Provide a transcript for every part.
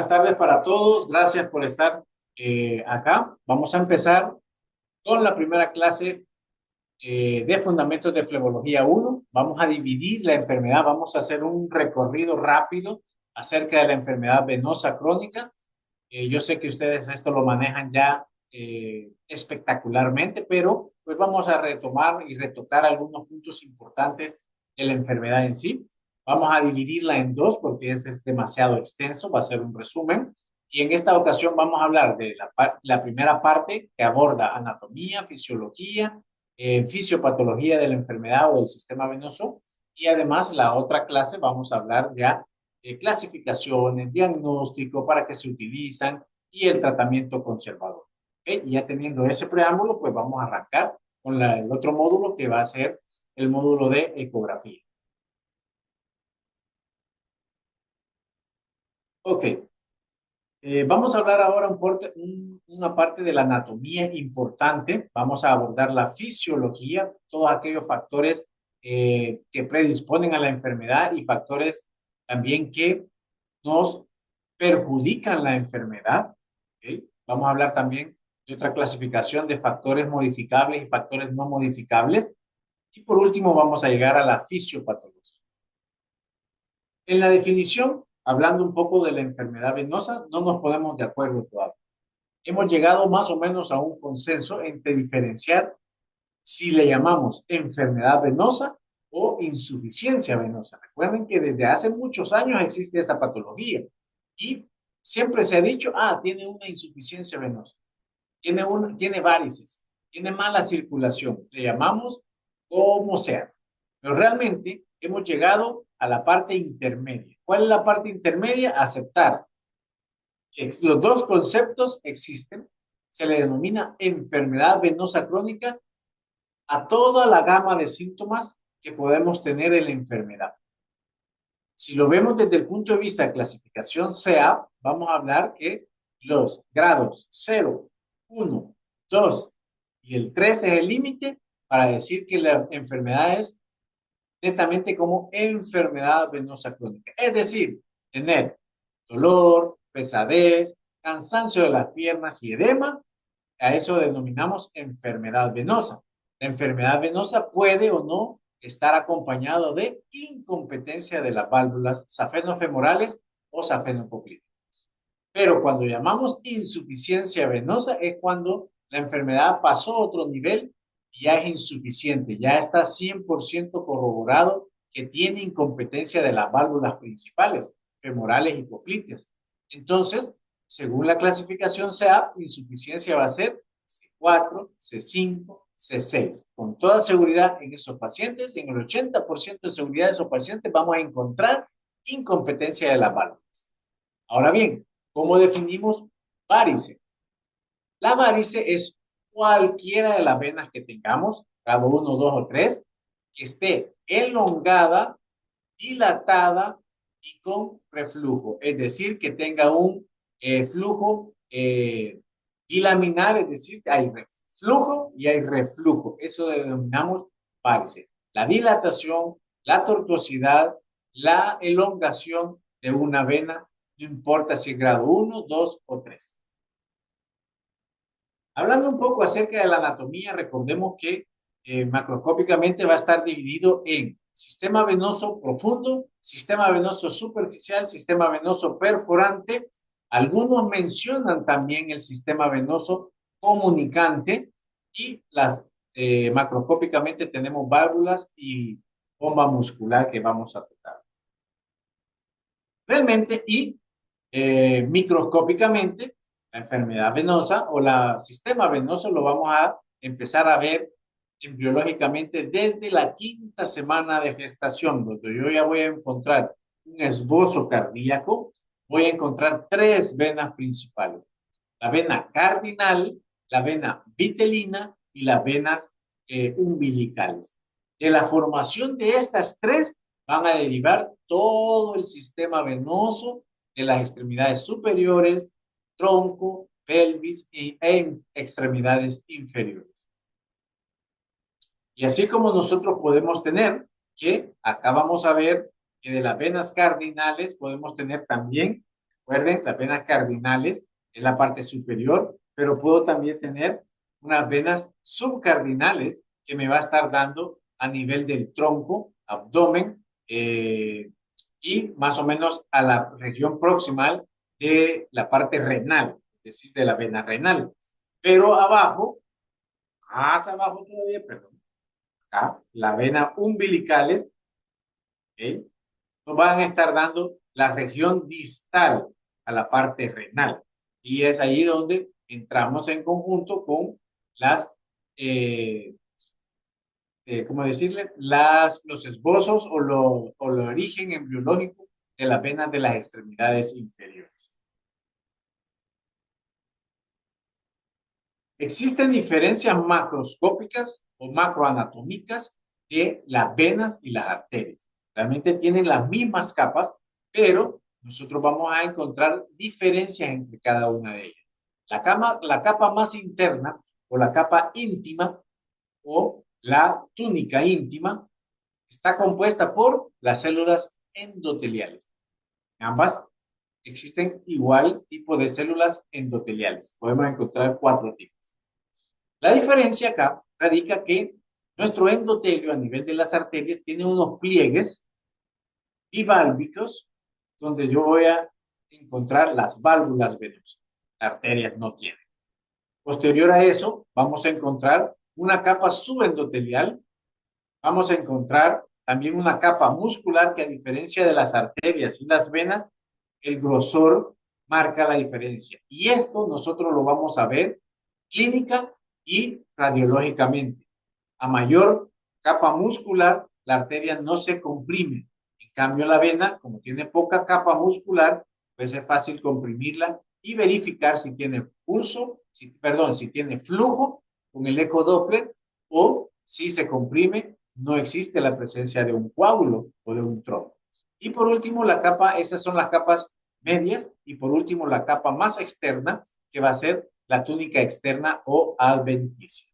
Buenas tardes para todos. Gracias por estar acá. Vamos a empezar con la primera clase de Fundamentos de Flebología 1. Vamos a dividir la enfermedad. Vamos a hacer un recorrido rápido acerca de la enfermedad venosa crónica. Yo sé que ustedes esto lo manejan ya espectacularmente, pero pues vamos a retomar y retocar algunos puntos importantes de la enfermedad en sí. Vamos a dividirla en dos porque es demasiado extenso, va a ser un resumen. Y en esta ocasión vamos a hablar de la primera parte que aborda anatomía, fisiología, fisiopatología de la enfermedad o del sistema venoso. Y además la otra clase vamos a hablar ya clasificaciones, diagnóstico, para qué se utilizan y el tratamiento conservador. ¿Okay? Y ya teniendo ese preámbulo, pues vamos a arrancar con el otro módulo que va a ser el módulo de ecografía. Ok, vamos a hablar ahora una parte de la anatomía importante. Vamos a abordar la fisiología, todos aquellos factores que predisponen a la enfermedad y factores también que nos perjudican la enfermedad. ¿Okay? Vamos a hablar también de otra clasificación de factores modificables y factores no modificables. Y por último vamos a llegar a la fisiopatología. En la definición, hablando un poco de la enfermedad venosa, no nos ponemos de acuerdo todavía. Hemos llegado más o menos a un consenso entre diferenciar si le llamamos enfermedad venosa o insuficiencia venosa. Recuerden que desde hace muchos años existe esta patología y siempre se ha dicho, tiene una insuficiencia venosa, tiene varices, tiene mala circulación, le llamamos como sea. Pero realmente hemos llegado a la parte intermedia. ¿Cuál es la parte intermedia? Aceptar que los dos conceptos existen. Se le denomina enfermedad venosa crónica a toda la gama de síntomas que podemos tener en la enfermedad. Si lo vemos desde el punto de vista de clasificación CA, vamos a hablar que los grados 0, 1, 2 y el 3 es el límite para decir que la enfermedad es netamente como enfermedad venosa crónica. Es decir, tener dolor, pesadez, cansancio de las piernas y edema, a eso denominamos enfermedad venosa. La enfermedad venosa puede o no estar acompañado de incompetencia de las válvulas safenofemorales o safenococlínicas. Pero cuando llamamos insuficiencia venosa es cuando la enfermedad pasó a otro nivel y ya es insuficiente, ya está 100% corroborado que tiene incompetencia de las válvulas principales, femorales y popliteas. Entonces, según la clasificación CA, insuficiencia va a ser C4, C5, C6. Con toda seguridad en esos pacientes, en el 80% de seguridad de esos pacientes vamos a encontrar incompetencia de las válvulas. Ahora bien, ¿cómo definimos varice? La varice es cualquiera de las venas que tengamos, grado 1, 2 o 3, que esté elongada, dilatada y con reflujo, es decir, que tenga un flujo bilaminar, es decir, hay flujo y hay reflujo. Eso denominamos varice. La dilatación, la tortuosidad, la elongación de una vena, no importa si es grado 1, 2 o 3. Hablando un poco acerca de la anatomía, recordemos que macroscópicamente va a estar dividido en sistema venoso profundo, sistema venoso superficial, sistema venoso perforante. Algunos mencionan también el sistema venoso comunicante y macroscópicamente tenemos válvulas y bomba muscular que vamos a tocar. Realmente y microscópicamente la enfermedad venosa o el sistema venoso lo vamos a empezar a ver embriológicamente desde la quinta semana de gestación, donde yo ya voy a encontrar un esbozo cardíaco, voy a encontrar tres venas principales: la vena cardinal, la vena vitelina y las venas umbilicales. De la formación de estas tres van a derivar todo el sistema venoso de las extremidades superiores, tronco, pelvis y extremidades inferiores. Y así como nosotros podemos tener que acá vamos a ver que de las venas cardinales podemos tener también Recuerden, las venas cardinales es la parte superior, pero puedo también tener unas venas subcardinales que me va a estar dando a nivel del tronco, abdomen y más o menos a la región proximal de la parte renal, es decir, de la vena renal. Pero abajo, más abajo todavía, perdón, acá, la vena umbilicales, ¿ok? Nos van a estar dando la región distal a la parte renal. Y es ahí donde entramos en conjunto con las, eh, ¿cómo decirle? Los esbozos o el origen embriológico de las venas de las extremidades inferiores. Existen diferencias macroscópicas o macroanatómicas de las venas y las arterias. Realmente tienen las mismas capas, pero nosotros vamos a encontrar diferencias entre cada una de ellas. La capa más interna o la capa íntima o la túnica íntima está compuesta por las células endoteliales. Ambas existen igual tipo de células endoteliales. Podemos encontrar 4 tipos. La diferencia acá radica que nuestro endotelio a nivel de las arterias tiene unos pliegues biválvicos donde yo voy a encontrar las válvulas venosas. Las arterias no tienen. Posterior a eso, vamos a encontrar una capa subendotelial. Vamos a encontrar también una capa muscular que a diferencia de las arterias y las venas, el grosor marca la diferencia. Y esto nosotros lo vamos a ver clínica y radiológicamente. A mayor capa muscular, la arteria no se comprime. En cambio, la vena, como tiene poca capa muscular, pues es fácil comprimirla y verificar si tiene pulso, si tiene flujo con el ecodoppler o si se comprime, no existe la presencia de un coágulo o de un trombo. Y por último, la capa, esas son las capas medias, y por último, la capa más externa, que va a ser la túnica externa o adventicia.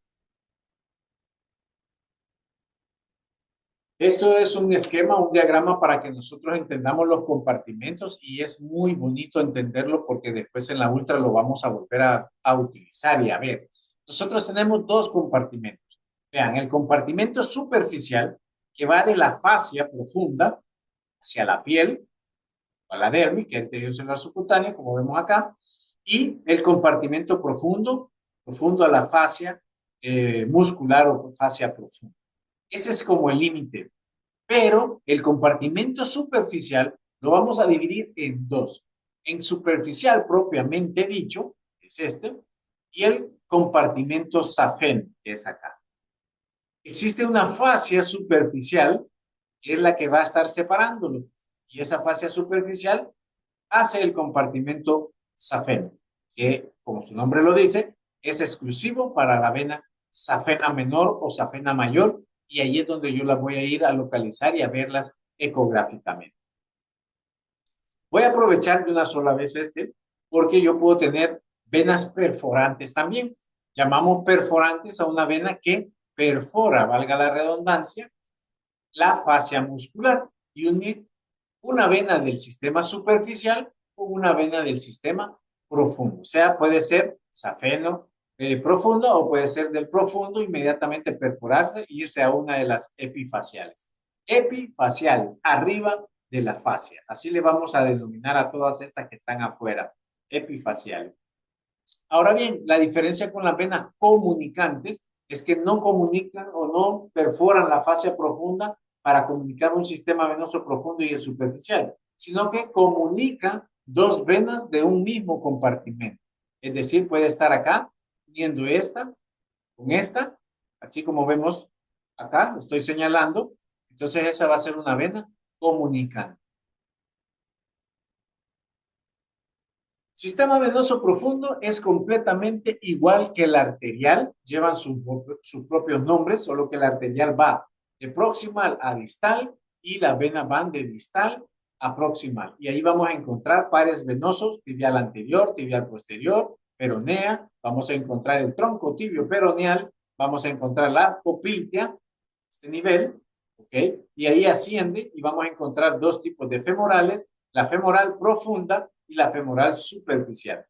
Esto es un esquema, un diagrama para que nosotros entendamos los compartimentos y es muy bonito entenderlo porque después en la ultra lo vamos a volver a utilizar y a ver. Nosotros tenemos 2 compartimentos. Vean, el compartimento superficial que va de la fascia profunda hacia la piel, a la dermis, que es el tejido celular subcutáneo, como vemos acá, y el compartimento profundo, profundo a la fascia muscular o fascia profunda. Ese es como el límite, pero el compartimento superficial lo vamos a dividir en 2. En superficial propiamente dicho, que es este, y el compartimento safeno, que es acá. Existe una fascia superficial, que es la que va a estar separándolo, y esa fascia superficial hace el compartimento safeno, que como su nombre lo dice, es exclusivo para la vena safena menor o safena mayor, y ahí es donde yo las voy a ir a localizar y a verlas ecográficamente. Voy a aprovechar de una sola vez porque yo puedo tener venas perforantes también. Llamamos perforantes a una vena que perfora, valga la redundancia, la fascia muscular y unir una vena del sistema superficial con una vena del sistema profundo. O sea, puede ser safeno profundo o puede ser del profundo inmediatamente perforarse e irse a una de las epifaciales. Epifaciales, arriba de la fascia. Así le vamos a denominar a todas estas que están afuera, epifaciales. Ahora bien, la diferencia con las venas comunicantes es que no comunican o no perforan la fascia profunda para comunicar un sistema venoso profundo y el superficial, sino que comunican 2 venas de un mismo compartimento. Es decir, puede estar acá, uniendo esta con esta, así como vemos acá, estoy señalando. Entonces esa va a ser una vena comunicante. Sistema venoso profundo es completamente igual que el arterial, llevan sus propios nombres, solo que el arterial va de proximal a distal y las venas van de distal a proximal. Y ahí vamos a encontrar pares venosos, tibial anterior, tibial posterior, peronea, vamos a encontrar el tronco tibio peroneal, vamos a encontrar la popltea, este nivel, ¿ok? Y ahí asciende y vamos a encontrar 2 tipos de femorales, la femoral profunda y la femoral superficial.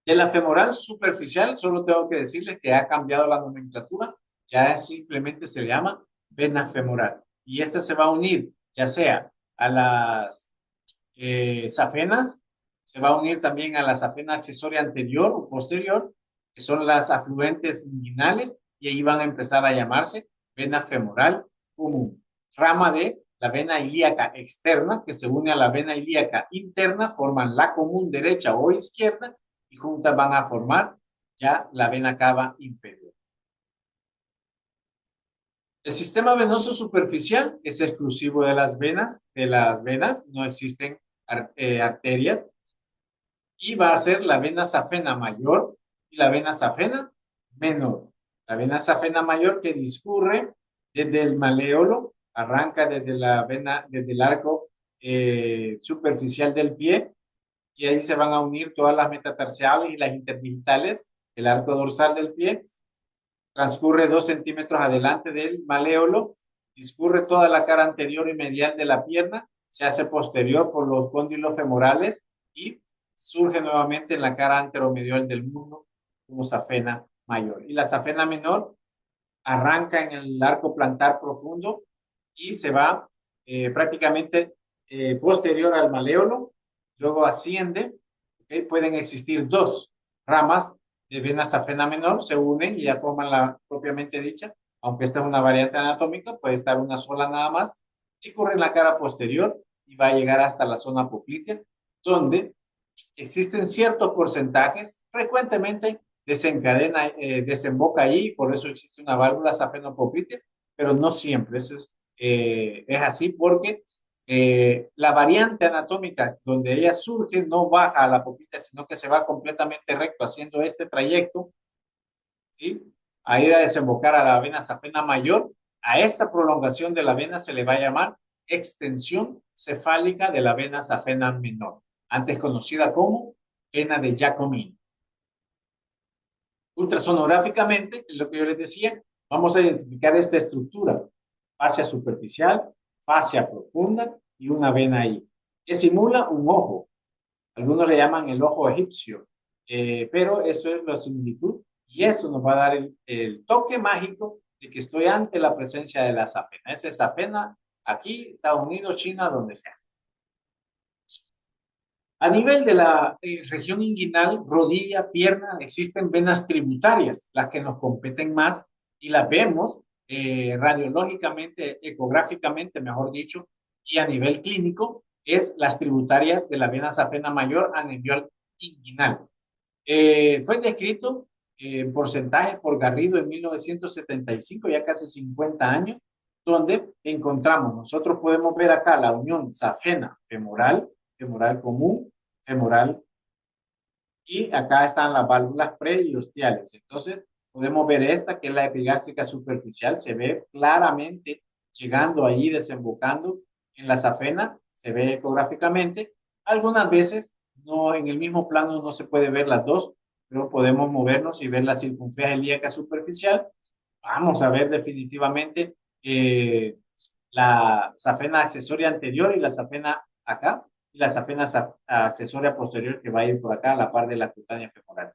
De la femoral superficial, solo tengo que decirles que ha cambiado la nomenclatura, ya simplemente se llama vena femoral. Y esta se va a unir ya sea a las safenas, se va a unir también a la safena accesoria anterior o posterior, que son las afluentes inguinales, y ahí van a empezar a llamarse vena femoral común. Rama de la vena ilíaca externa, que se une a la vena ilíaca interna, forman la común derecha o izquierda, y juntas van a formar ya la vena cava inferior. El sistema venoso superficial es exclusivo de las venas, no existen arterias, y va a ser la vena safena mayor y la vena safena menor. La vena safena mayor que discurre desde el maleolo, arranca desde la vena, desde el arco superficial del pie, y ahí se van a unir todas las metatarsiales y las interdigitales, el arco dorsal del pie, transcurre 2 centímetros adelante del maleolo, discurre toda la cara anterior y medial de la pierna, se hace posterior por los cóndilos femorales y surge nuevamente en la cara anteromedial del muslo como safena mayor. Y la safena menor arranca en el arco plantar profundo y se va prácticamente posterior al maleolo, luego asciende, ¿okay? Pueden existir dos ramas de vena safena menor, se unen y ya forman la propiamente dicha, aunque esta es una variante anatómica, puede estar una sola nada más, y corre en la cara posterior y va a llegar hasta la zona poplitea, donde existen ciertos porcentajes, frecuentemente desencadena, desemboca ahí, por eso existe una válvula safenopoplitea, pero no siempre, eso es así porque la variante anatómica donde ella surge no baja a la poplitea, sino que se va completamente recto haciendo este trayecto, ¿sí? A ir a desembocar a la vena safena mayor. A esta prolongación de la vena se le va a llamar extensión cefálica de la vena safena menor, antes conocida como vena de Giacomini. Ultrasonográficamente, es lo que yo les decía, vamos a identificar esta estructura, fascia superficial, fascia profunda y una vena ahí, que simula un ojo. Algunos le llaman el ojo egipcio, pero esto es la similitud y eso nos va a dar el toque mágico de que estoy ante la presencia de la safena. Esa es safena aquí, Estados Unidos, China, donde sea. A nivel de la región inguinal, rodilla, pierna, existen venas tributarias, las que nos competen más y las vemos radiológicamente, ecográficamente, mejor dicho, y a nivel clínico, es las tributarias de la vena safena mayor a nivel inguinal. Fue descrito en porcentaje por Garrido en 1975, ya casi 50 años, donde encontramos, nosotros podemos ver acá la unión safena femoral, femoral común, femoral, y acá están las válvulas prediostiales. Entonces, podemos ver esta, que es la epigástrica superficial, se ve claramente llegando allí, desembocando en la safena, se ve ecográficamente. Algunas veces, no, en el mismo plano no se puede ver las dos, pero podemos movernos y ver la circunferencia ilíaca superficial. Vamos a ver definitivamente la safena accesoria anterior y la safena acá, y la safena accesoria posterior que va a ir por acá a la par de la cutánea femoral.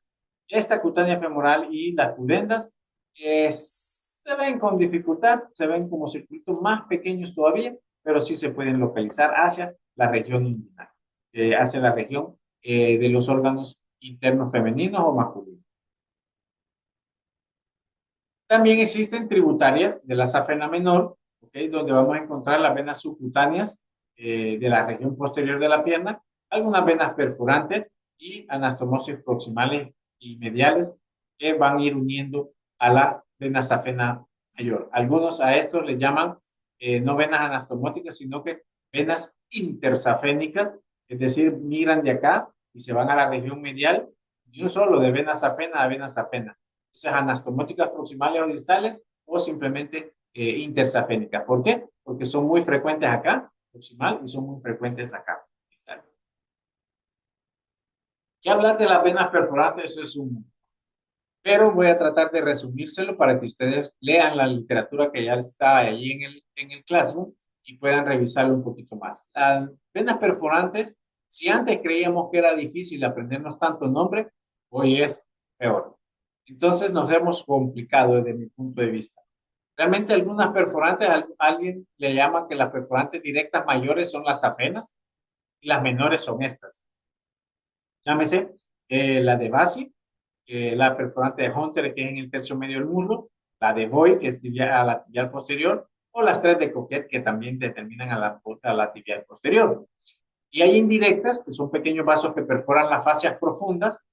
Esta cutánea femoral y las pudendas se ven con dificultad, se ven como circuitos más pequeños todavía, pero sí se pueden localizar hacia la región inguinal, hacia la región de los órganos internos femeninos o masculinos. También existen tributarias de la safena menor, ¿okay? Donde vamos a encontrar las venas subcutáneas de la región posterior de la pierna, algunas venas perforantes y anastomosis proximales y mediales que van a ir uniendo a la vena safena mayor. Algunos a estos les llaman no venas anastomóticas, sino que venas intersafénicas, es decir, migran de acá y se van a la región medial, y no solo de vena safena a vena safena, sea anastomóticas proximales o distales o simplemente intersafénicas. ¿Por qué? Porque son muy frecuentes acá, proximal, y son muy frecuentes acá, distales. ¿Qué hablar de las venas perforantes? Eso es un... Pero voy a tratar de resumírselo para que ustedes lean la literatura que ya está ahí en el Classroom y puedan revisarlo un poquito más. Las venas perforantes Si antes creíamos que era difícil aprendernos tanto nombre, hoy es peor. Entonces nos hemos complicado desde mi punto de vista. Realmente algunas perforantes, alguien le llama que las perforantes directas mayores son las safenas y las menores son estas. Llámese la de Basi, la perforante de Hunter, que es en el tercio medio del muslo, la de Boy, que es a la tibial posterior, o las tres de Coquette, que también determinan a la tibial posterior. Y hay indirectas, que son pequeños vasos que perforan las fascias profundas.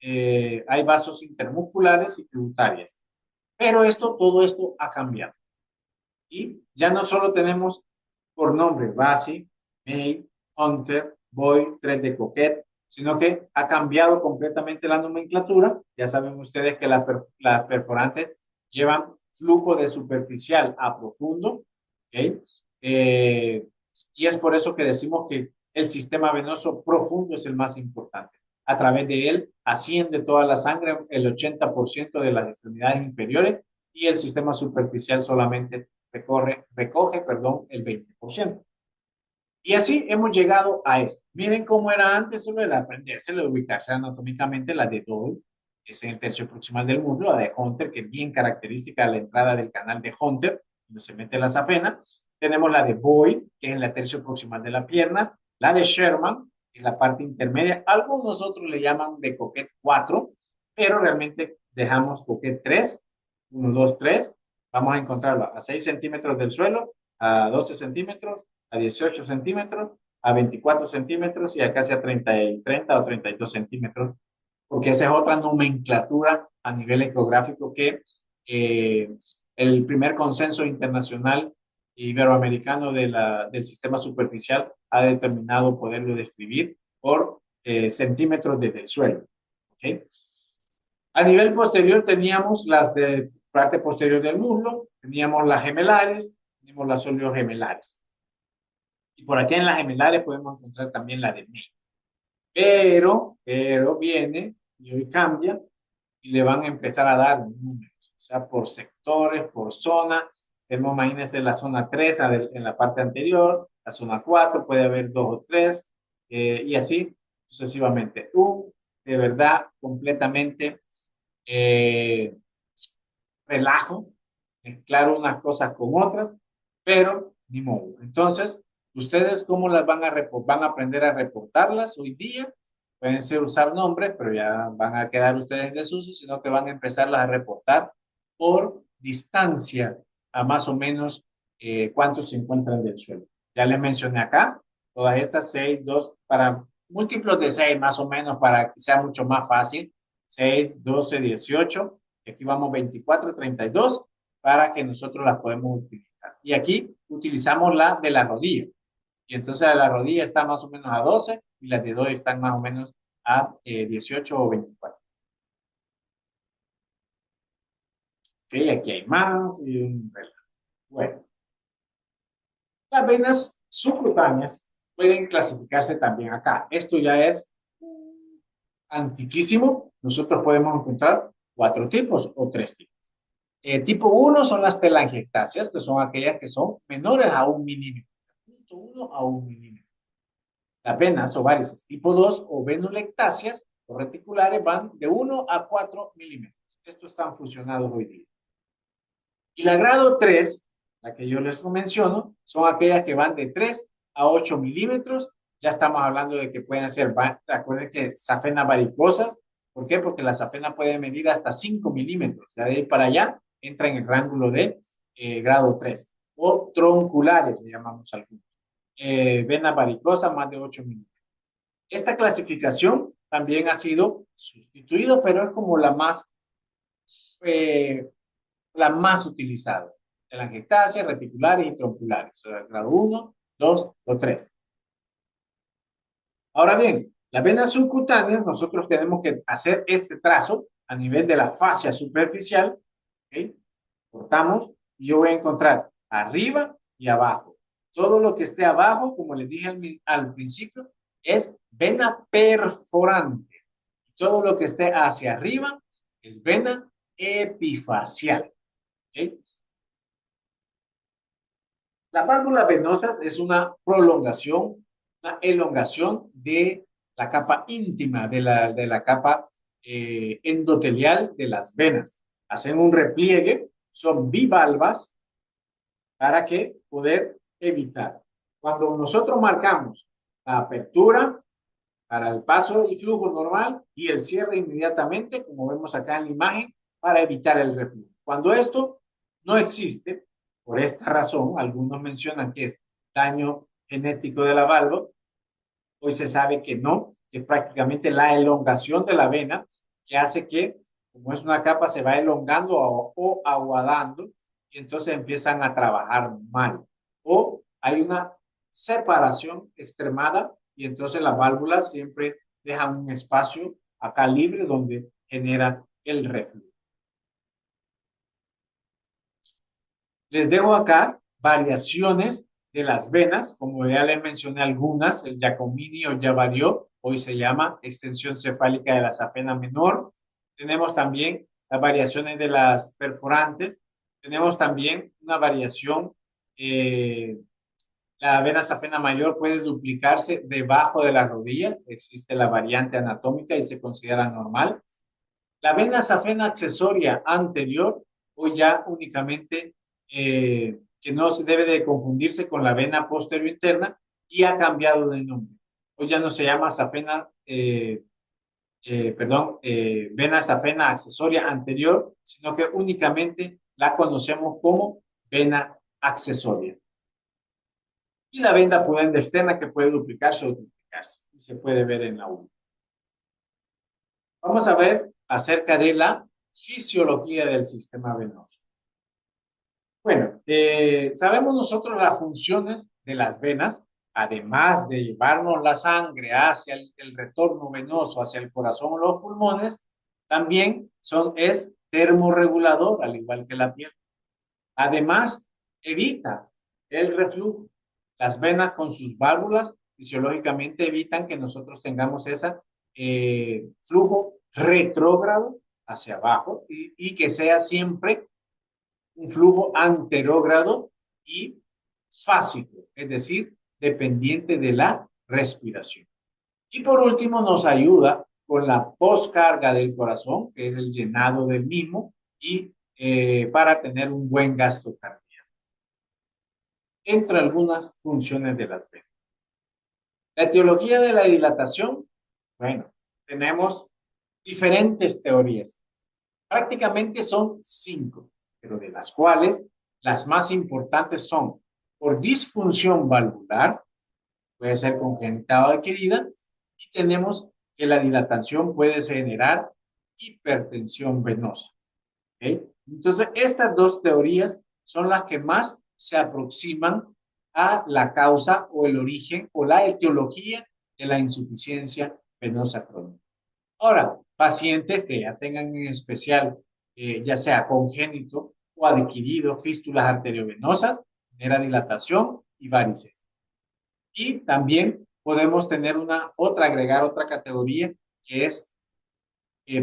Hay vasos intermusculares y tributarias. Pero todo esto ha cambiado. Y ya no solo tenemos por nombre Basi, May, Hunter, Boy, 3 de Coquette, sino que ha cambiado completamente la nomenclatura. Ya saben ustedes que las perforantes llevan flujo de superficial a profundo, ¿okay? Y es por eso que decimos que el sistema venoso profundo es el más importante. A través de él asciende toda la sangre, el 80% de las extremidades inferiores, y el sistema superficial solamente recoge el 20%. Y así hemos llegado a esto. Miren cómo era antes solo el aprenderse, de ubicarse anatómicamente la de Doyle, que es en el tercio proximal del muslo, la de Hunter, que es bien característica de la entrada del canal de Hunter, donde se mete la safena. Tenemos la de Boyd, que es en la tercio proximal de la pierna, la de Sherman, que es la parte intermedia. Algunos otros le llaman de Coquette 4, pero realmente dejamos Coquette 3, 1, 2, 3. Vamos a encontrarlo a 6 centímetros del suelo, a 12 centímetros, a 18 centímetros, a 24 centímetros y a casi a 30 o 32 centímetros, porque esa es otra nomenclatura a nivel ecográfico que el primer consenso internacional iberoamericano del sistema superficial ha determinado poderlo describir por centímetros desde el suelo. ¿Okay? A nivel posterior teníamos las de parte posterior del muslo, teníamos las gemelares, teníamos las oliogemelares. Y por aquí en las gemelares podemos encontrar también la de May. Pero viene y hoy cambia y le van a empezar a dar números, o sea, por sectores, por zona. Tenemos, imagínense, la zona 3 en la parte anterior, la zona 4 puede haber 2 o 3, y así sucesivamente. De verdad, completamente eh, relajo, mezclar unas cosas con otras, pero ni modo. Entonces, ¿ustedes cómo las van a aprender a reportarlas hoy día? Pueden ser usar nombres, pero ya van a quedar ustedes en desuso, sino que van a empezarlas a reportar por distancia a más o menos cuántos se encuentran del suelo. Ya les mencioné acá, todas estas 6, 2, para múltiplos de 6 más o menos, para que sea mucho más fácil. 6, 12, 18. Y aquí vamos 24, 32 para que nosotros las podemos utilizar. Y aquí utilizamos la de la rodilla. Y entonces la rodilla está más o menos a 12 y las de 2 están más o menos a 18 o 24. Ok, aquí hay más y un relajo. Bueno, las venas subcutáneas pueden clasificarse también acá. Esto ya es antiquísimo. Nosotros podemos encontrar 4 tipos o 3 tipos. Tipo 1 son las telangiectasias, que son aquellas que son menores a 1 milímetro. 0.1 a 1 milímetro. Las venas o varices tipo 2 o venulectasias o reticulares van de 1 a 4 milímetros. Estos están fusionados hoy día. Y la grado 3, la que yo les menciono, son aquellas que van de 3 a 8 milímetros. Ya estamos hablando de que pueden ser, recuerden que safenas varicosas. ¿Por qué? Porque la safena puede medir hasta 5 milímetros. Ya de ahí para allá entra en el rango de grado 3. O tronculares, le llamamos algunos. Venas varicosas más de 8 milímetros. Esta clasificación también ha sido sustituida, pero es como eh, la más utilizada. Telangiectasias, reticulares y tronculares. O sea, grado 1, 2 o 3. Ahora bien, las venas subcutáneas, nosotros tenemos que hacer este trazo a nivel de la fascia superficial. ¿Okay? Cortamos y yo voy a encontrar arriba y abajo. Todo lo que esté abajo, como les dije al principio, es vena perforante. Todo lo que esté hacia arriba es vena epifacial. ¿Okay? Las válvulas venosas es una prolongación una elongación de la capa íntima, de la capa endotelial de las venas. Hacen un repliegue, son bivalvas para que poder evitar. Cuando nosotros marcamos la apertura para el paso del flujo normal y el cierre inmediatamente, como vemos acá en la imagen, para evitar el reflujo. Cuando esto no existe, por esta razón, algunos mencionan que es daño genético de la válvula, hoy se sabe que no, que es prácticamente la elongación de la vena que hace que, como es una capa, se va elongando o aguadando y entonces empiezan a trabajar mal. O hay una separación extremada y entonces las válvulas siempre dejan un espacio acá libre donde genera el reflujo. Les dejo acá variaciones de las venas, como ya les mencioné algunas, el Giacomini ya varió, hoy se llama extensión cefálica de la safena menor. Tenemos también las variaciones de las perforantes. Tenemos también una variación, la vena safena mayor puede duplicarse debajo de la rodilla, existe la variante anatómica y se considera normal. La vena safena accesoria anterior, o ya únicamente que no se debe de confundirse con la vena posterior interna y ha cambiado de nombre. Hoy ya no se llama safena, vena safena accesoria anterior, sino que únicamente la conocemos como vena accesoria. Y la vena pudenda externa que puede duplicarse o duplicarse. Y se puede ver en la 1. Vamos a ver acerca de la fisiología del sistema venoso. Bueno, sabemos nosotros las funciones de las venas, además de llevarnos la sangre hacia el retorno venoso, hacia el corazón o los pulmones, también es termorregulador, al igual que la piel. Además, evita el reflujo. Las venas con sus válvulas fisiológicamente evitan que nosotros tengamos ese flujo retrógrado hacia abajo y que sea siempre un flujo anterógrado y fásico, es decir, dependiente de la respiración. Y por último, nos ayuda con la poscarga del corazón, que es el llenado del mismo, y para tener un buen gasto cardíaco. Entre algunas funciones de las venas. La etiología de la dilatación, bueno, tenemos diferentes teorías. Prácticamente son 5, pero de las cuales las más importantes son por disfunción valvular, puede ser congénita o adquirida, y tenemos que la dilatación puede generar hipertensión venosa. ¿Okay? Entonces, estas dos teorías son las que más se aproximan a la causa o el origen o la etiología de la insuficiencia venosa crónica. Ahora, pacientes que ya tengan en especial, ya sea congénito o adquirido, fístulas arteriovenosas, genera dilatación y varices. Y también podemos tener agregar otra categoría que es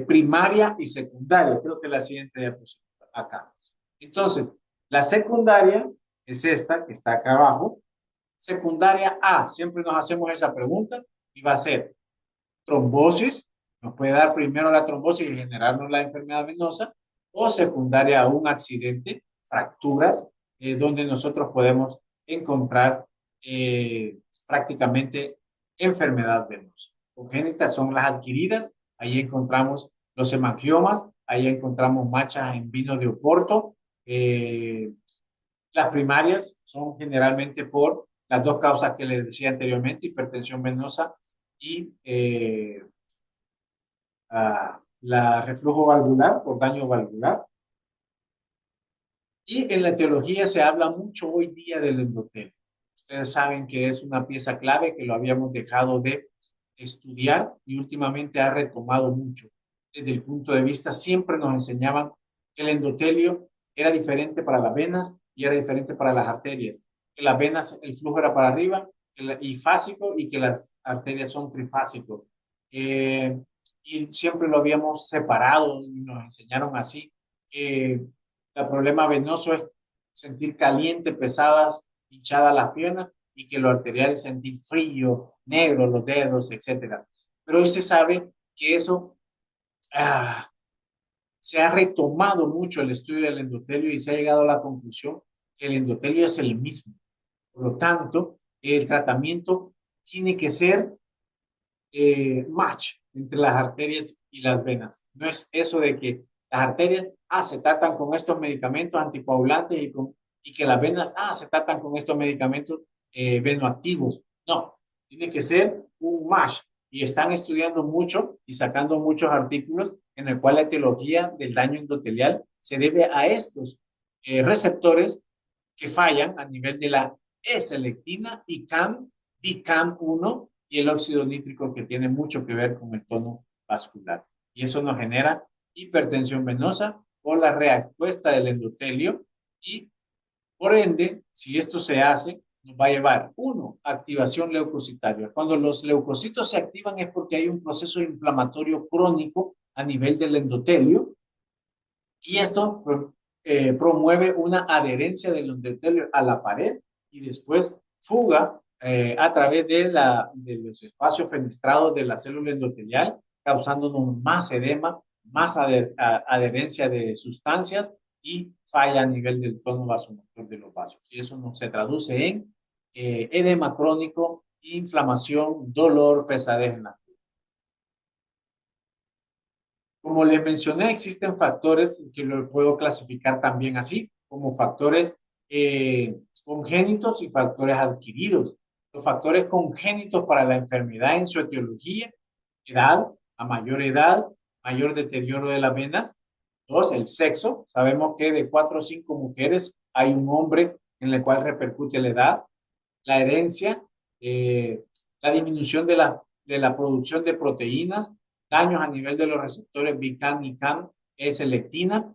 primaria y secundaria. Creo que la siguiente diapositiva acá. Entonces, la secundaria es esta que está acá abajo. Secundaria A, siempre nos hacemos esa pregunta y va a ser trombosis, nos puede dar primero la trombosis y generarnos la enfermedad venosa, o secundaria a un accidente, fracturas, donde nosotros podemos encontrar prácticamente enfermedad venosa. Congénitas son las adquiridas, ahí encontramos los hemangiomas, ahí encontramos manchas en vino de Oporto. Las primarias son generalmente por las dos causas que les decía anteriormente, hipertensión venosa y la reflujo valvular por daño valvular. Y en la etiología se habla mucho hoy día del endotelio. Ustedes saben que es una pieza clave que lo habíamos dejado de estudiar y últimamente ha retomado mucho. Desde el punto de vista, siempre nos enseñaban que el endotelio era diferente para las venas y era diferente para las arterias. Que las venas, el flujo era para arriba y fásico y que las arterias son trifásicos. Y siempre lo habíamos separado y nos enseñaron así. El problema venoso es sentir caliente, pesadas, hinchadas las piernas y que lo arterial es sentir frío, negro, los dedos, etcétera. Pero hoy se sabe que eso ah, se ha retomado mucho el estudio del endotelio y se ha llegado a la conclusión que el endotelio es el mismo. Por lo tanto, el tratamiento tiene que ser match entre las arterias y las venas. No es eso de que las arterias se tratan con estos medicamentos anticoagulantes y que las venas se tratan con estos medicamentos venoactivos. No, tiene que ser un match. Y están estudiando mucho y sacando muchos artículos en el cual la etiología del daño endotelial se debe a estos receptores que fallan a nivel de la E-selectina y CAM, BCAM1 y el óxido nítrico que tiene mucho que ver con el tono vascular. Y eso nos genera hipertensión venosa por la respuesta del endotelio y por ende, si esto se hace, nos va a llevar, uno, activación leucocitaria. Cuando los leucocitos se activan es porque hay un proceso inflamatorio crónico a nivel del endotelio y esto promueve una adherencia del endotelio a la pared y después fuga a través de los espacios fenestrados de la célula endotelial, causándonos más edema, más adherencia de sustancias y falla a nivel del tono vasomotor de los vasos. Y eso no se traduce en edema crónico, inflamación, dolor, pesadez en la. Como les mencioné, existen factores que lo puedo clasificar también así, como factores congénitos y factores adquiridos. Los factores congénitos para la enfermedad en su etiología, edad, a mayor deterioro de las venas. Dos, el sexo. Sabemos que de 4 o 5 mujeres hay un hombre en el cual repercute la edad. La herencia, la disminución de la producción de proteínas, daños a nivel de los receptores BCAM y CAM, selectina,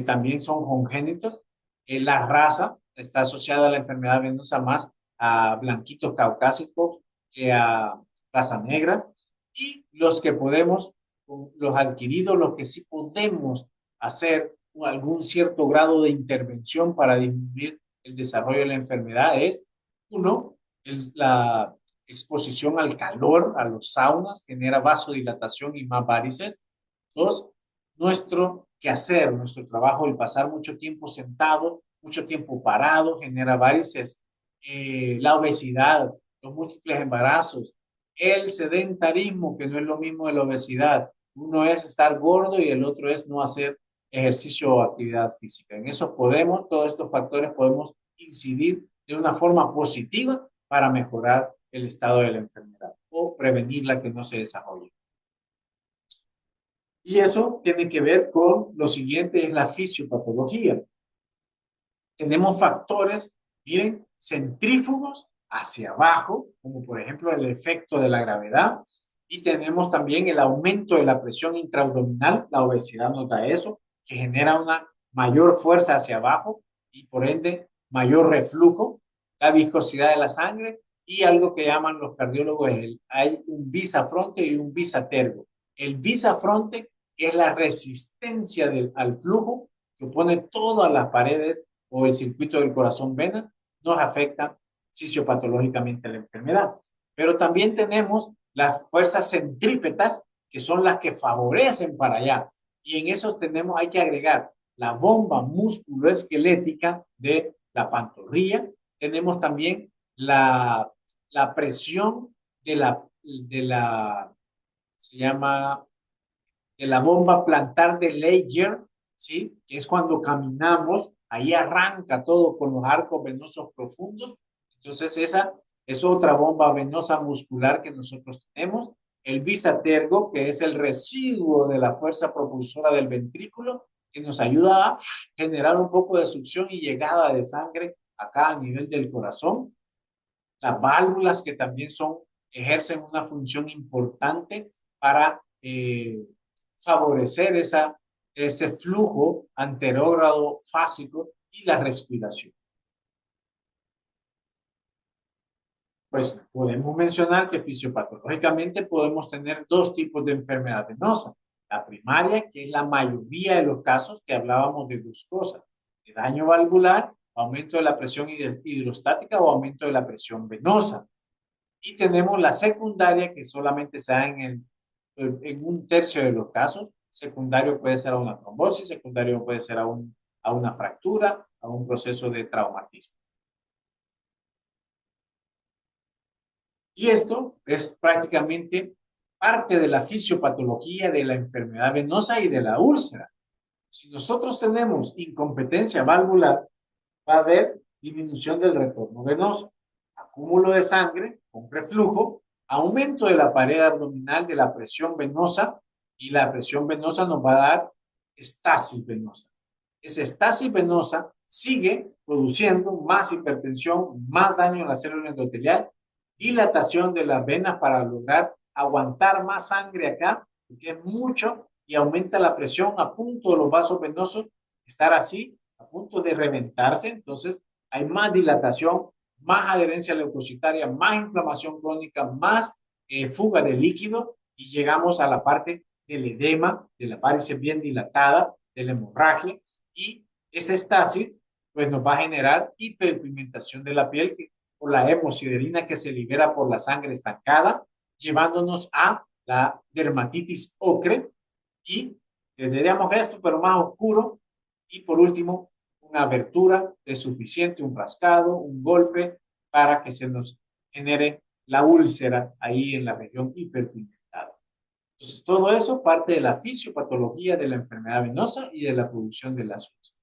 también son congénitos. La raza está asociada a la enfermedad venosa más a blanquitos caucásicos que a raza negra. Y los que podemos, los adquiridos, los que sí podemos hacer algún cierto grado de intervención para disminuir el desarrollo de la enfermedad es, uno, la exposición al calor, a los saunas, genera vasodilatación y más varices. Dos, nuestro quehacer, nuestro trabajo, el pasar mucho tiempo sentado, mucho tiempo parado, genera varices. La obesidad, los múltiples embarazos, el sedentarismo, que no es lo mismo de la obesidad. Uno es estar gordo y el otro es no hacer ejercicio o actividad física. En eso podemos, todos estos factores podemos incidir de una forma positiva para mejorar el estado de la enfermedad o prevenirla que no se desarrolle. Y eso tiene que ver con lo siguiente, es la fisiopatología. Tenemos factores, miren, centrífugos hacia abajo, como por ejemplo el efecto de la gravedad, y tenemos también el aumento de la presión intraabdominal, la obesidad nos da eso, que genera una mayor fuerza hacia abajo y por ende mayor reflujo, la viscosidad de la sangre y algo que llaman los cardiólogos, hay un bisafronte y un bisatergo. El bisafronte es la resistencia al flujo que opone todas las paredes o el circuito del corazón-vena, nos afecta fisiopatológicamente la enfermedad. Pero también tenemos las fuerzas centrípetas, que son las que favorecen para allá. Y en eso hay que agregar la bomba musculoesquelética de la pantorrilla. Tenemos también la presión se llama, de la bomba plantar de Leyer, ¿sí? Que es cuando caminamos, ahí arranca todo con los arcos venosos profundos. Entonces esa es otra bomba venosa muscular que nosotros tenemos. El bisatergo, que es el residuo de la fuerza propulsora del ventrículo, que nos ayuda a generar un poco de succión y llegada de sangre acá a nivel del corazón. Las válvulas que también ejercen una función importante para favorecer ese flujo anterógrado fásico y la respiración. Pues podemos mencionar que fisiopatológicamente podemos tener dos tipos de enfermedad venosa. La primaria, que es la mayoría de los casos que hablábamos de dos cosas, de daño valvular aumento de la presión hidrostática o aumento de la presión venosa. Y tenemos la secundaria, que solamente se da en un tercio de los casos. Secundario puede ser a una trombosis, secundario puede ser a una fractura, a un proceso de traumatismo. Y esto es prácticamente parte de la fisiopatología de la enfermedad venosa y de la úlcera. Si nosotros tenemos incompetencia valvular, va a haber disminución del retorno venoso, acúmulo de sangre con reflujo, aumento de la pared abdominal de la presión venosa, y la presión venosa nos va a dar estasis venosa. Esa estasis venosa sigue produciendo más hipertensión, más daño en la célula endotelial, dilatación de las venas para lograr aguantar más sangre acá, porque es mucho, y aumenta la presión a punto de los vasos venosos estar así, a punto de reventarse. Entonces hay más dilatación, más adherencia leucocitaria, más inflamación crónica, más fuga de líquido, y llegamos a la parte del edema, de la varices bien dilatada, de la hemorragia, y esa estasis pues nos va a generar hiperpigmentación de la piel por la hemosiderina que se libera por la sangre estancada, llevándonos a la dermatitis ocre, y tendríamos esto, pero más oscuro, y por último, una abertura es suficiente, un rascado, un golpe, para que se nos genere la úlcera ahí en la región hiperpigmentada. Entonces, todo eso parte de la fisiopatología de la enfermedad venosa y de la producción de las úlceras.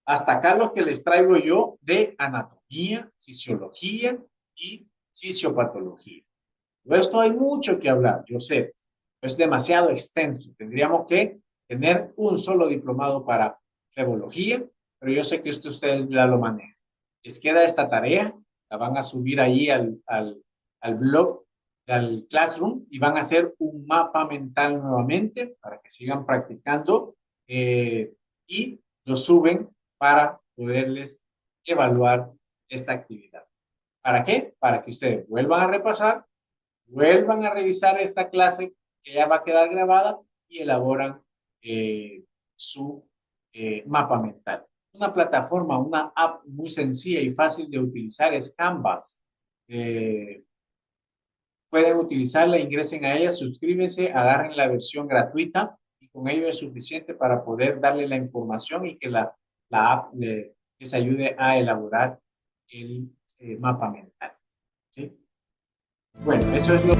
Hasta acá lo que les traigo yo de anatomía, fisiología y fisiopatología. De esto hay mucho que hablar, yo sé, es demasiado extenso. Tendríamos que tener un solo diplomado para flebología, pero yo sé que ustedes ya lo manejan. Les queda esta tarea, la van a subir ahí al blog, al Classroom, y van a hacer un mapa mental nuevamente para que sigan practicando, y lo suben para poderles evaluar esta actividad. ¿Para qué? Para que ustedes vuelvan a repasar, vuelvan a revisar esta clase que ya va a quedar grabada, y elaboran su mapa mental. Una plataforma, una app muy sencilla y fácil de utilizar es Canvas. Pueden utilizarla, ingresen a ella, suscríbanse, agarren la versión gratuita, y con ello es suficiente para poder darle la información y que la app les ayude a elaborar el mapa mental. ¿Sí? Bueno, eso es lo